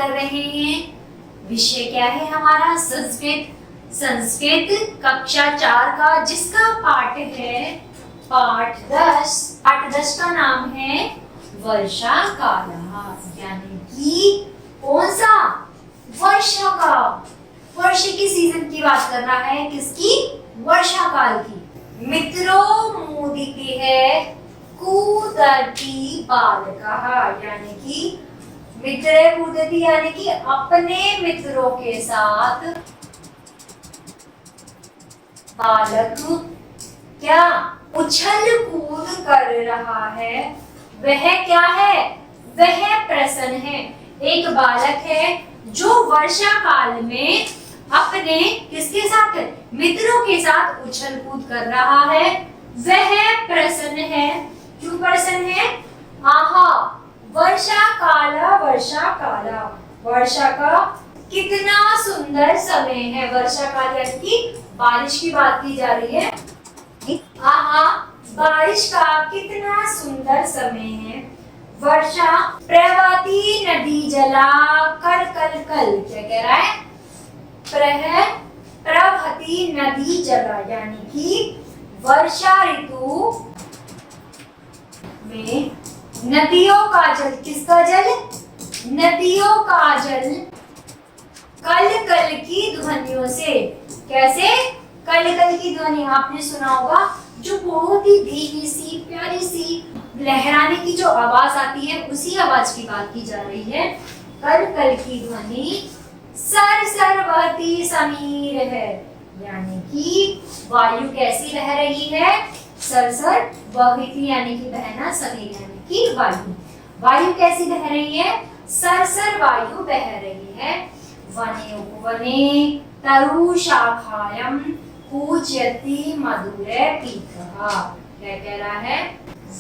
कर रहे हैं। विषय क्या है हमारा? संस्कृत कक्षा 4 का, जिसका पाठ है पाठ 10। पाठ 10 का नाम है वर्षा काल, यानी कि कौन सा? वर्षा का। वर्षा की सीजन की बात कर रहा है, किसकी? वर्षा काल की। मित्रों मुदिति है कूदति बालकः, यानी कि मित्र कूदति यानी कि अपने मित्रों के साथ बालक क्या उछल कूद कर रहा है। वह क्या है? वह प्रसन्न है। एक बालक है जो वर्षा काल में अपने किसके साथ? मित्रों के साथ उछल कूद कर रहा है। वह प्रसन्न है। क्यों प्रसन्न है? आहा, वर्षा काला, वर्षा काला, वर्षा का कितना सुंदर समय है। वर्षा काल यानी कि बारिश की बात की जा रही है। आहा, बारिश का कितना सुंदर समय है। वर्षा प्रवती नदी जला कर कल कल, क्या कह रहा है? प्रवती नदी जला, यानी कि वर्षा ऋतु में नदियों का जल, किसका जल? नदियों का जल कल कल की ध्वनियों से। कैसे? कल कल की ध्वनि आपने सुना होगा, जो बहुत ही धीमी सी प्यारी सी लहराने की जो आवाज आती है, उसी आवाज की बात की जा रही है। कल कल की ध्वनि सर सर बहती समीर है, यानी कि वायु कैसी बह रही है? सरसर बहती यानी कि बहना, समीर यानी कि वायु। वायु कैसी बह रही है? सरसर वायु बह रही है। वने उपवने तरु शाखायां कूजयति मधुरे पीतः, क्या कह रहा है?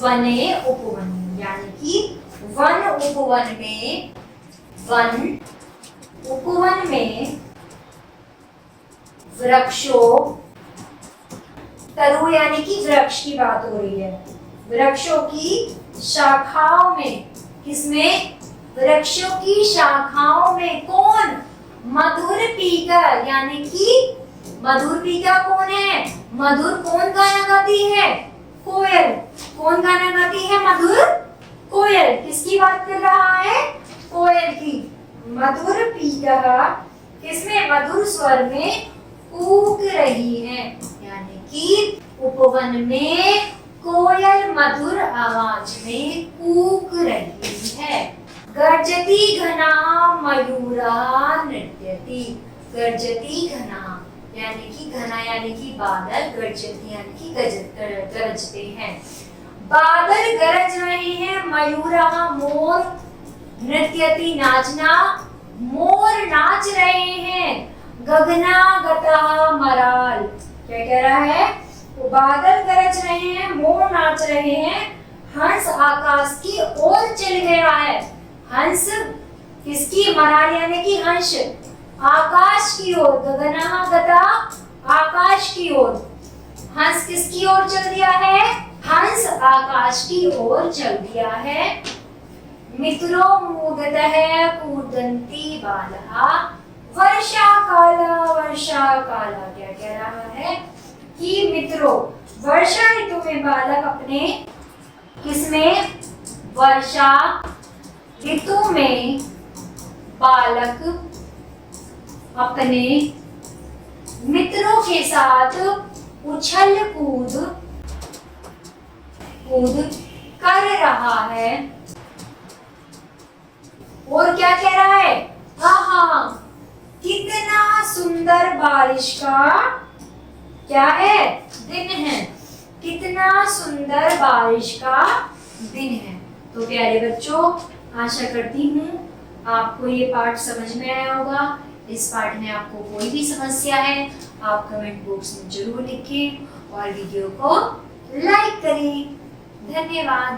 वने उपवन, यानी कि वन उपवन में, वन उपवन में वृक्षों, तरु यानी कि वृक्ष की बात हो रही है। वृक्षों की शाखाओं में, किसमें? वृक्षों की शाखाओं में कौन? मधुर पीकर, यानी कि मधुर पीका कौन है? मधुर कौन गाना गाती है? कोयल। कौन गाना गाती है? मधुर कोयल। किसकी बात कर रहा है? कोयल की। मधुर पीका किसमें? मधुर स्वर में कूक रही है, यानी कि उपवन में कोयल मधुर आवाज में कूक रही है। गर्जती घना मयूरा नृत्यति। गर्जती घना यानी कि घना यानी कि बादल, गर्जती यानी कि गरजते हैं। बादल गरज रहे हैं, मयूरा मोर, नृत्यति नाचना, मोर नाच रहे हैं। गगना गता मराल, क्या कह रहा है? तो बादल गरज रहे हैं, मोर नाच रहे हैं, हंस आकाश की ओर चल गया है। हंस किसकी? मराल यानी कि हंस आकाश की ओर। गगना गता आकाश की ओर। हंस किसकी ओर चल दिया है? हंस आकाश की ओर चल दिया है। मित्रों मुदितः कूदन्ति बालः वर्षा काला, वर्षा काला, क्या कह रहा है? कि मित्रों, वर्षा ऋतु में बालक अपने किसमें? वर्षा ऋतु में बालक अपने मित्रों के साथ उछल कूद कर रहा है। और क्या कह रहा है? हाँ, कितना सुंदर बारिश का क्या है? दिन है। कितना सुंदर बारिश का दिन है। तो प्यारे बच्चों, आशा करती हूँ आपको ये पाठ समझ में आया होगा। इस पाठ में आपको कोई भी समस्या है, आप कमेंट बॉक्स में जरूर लिखें और वीडियो को लाइक करें। धन्यवाद।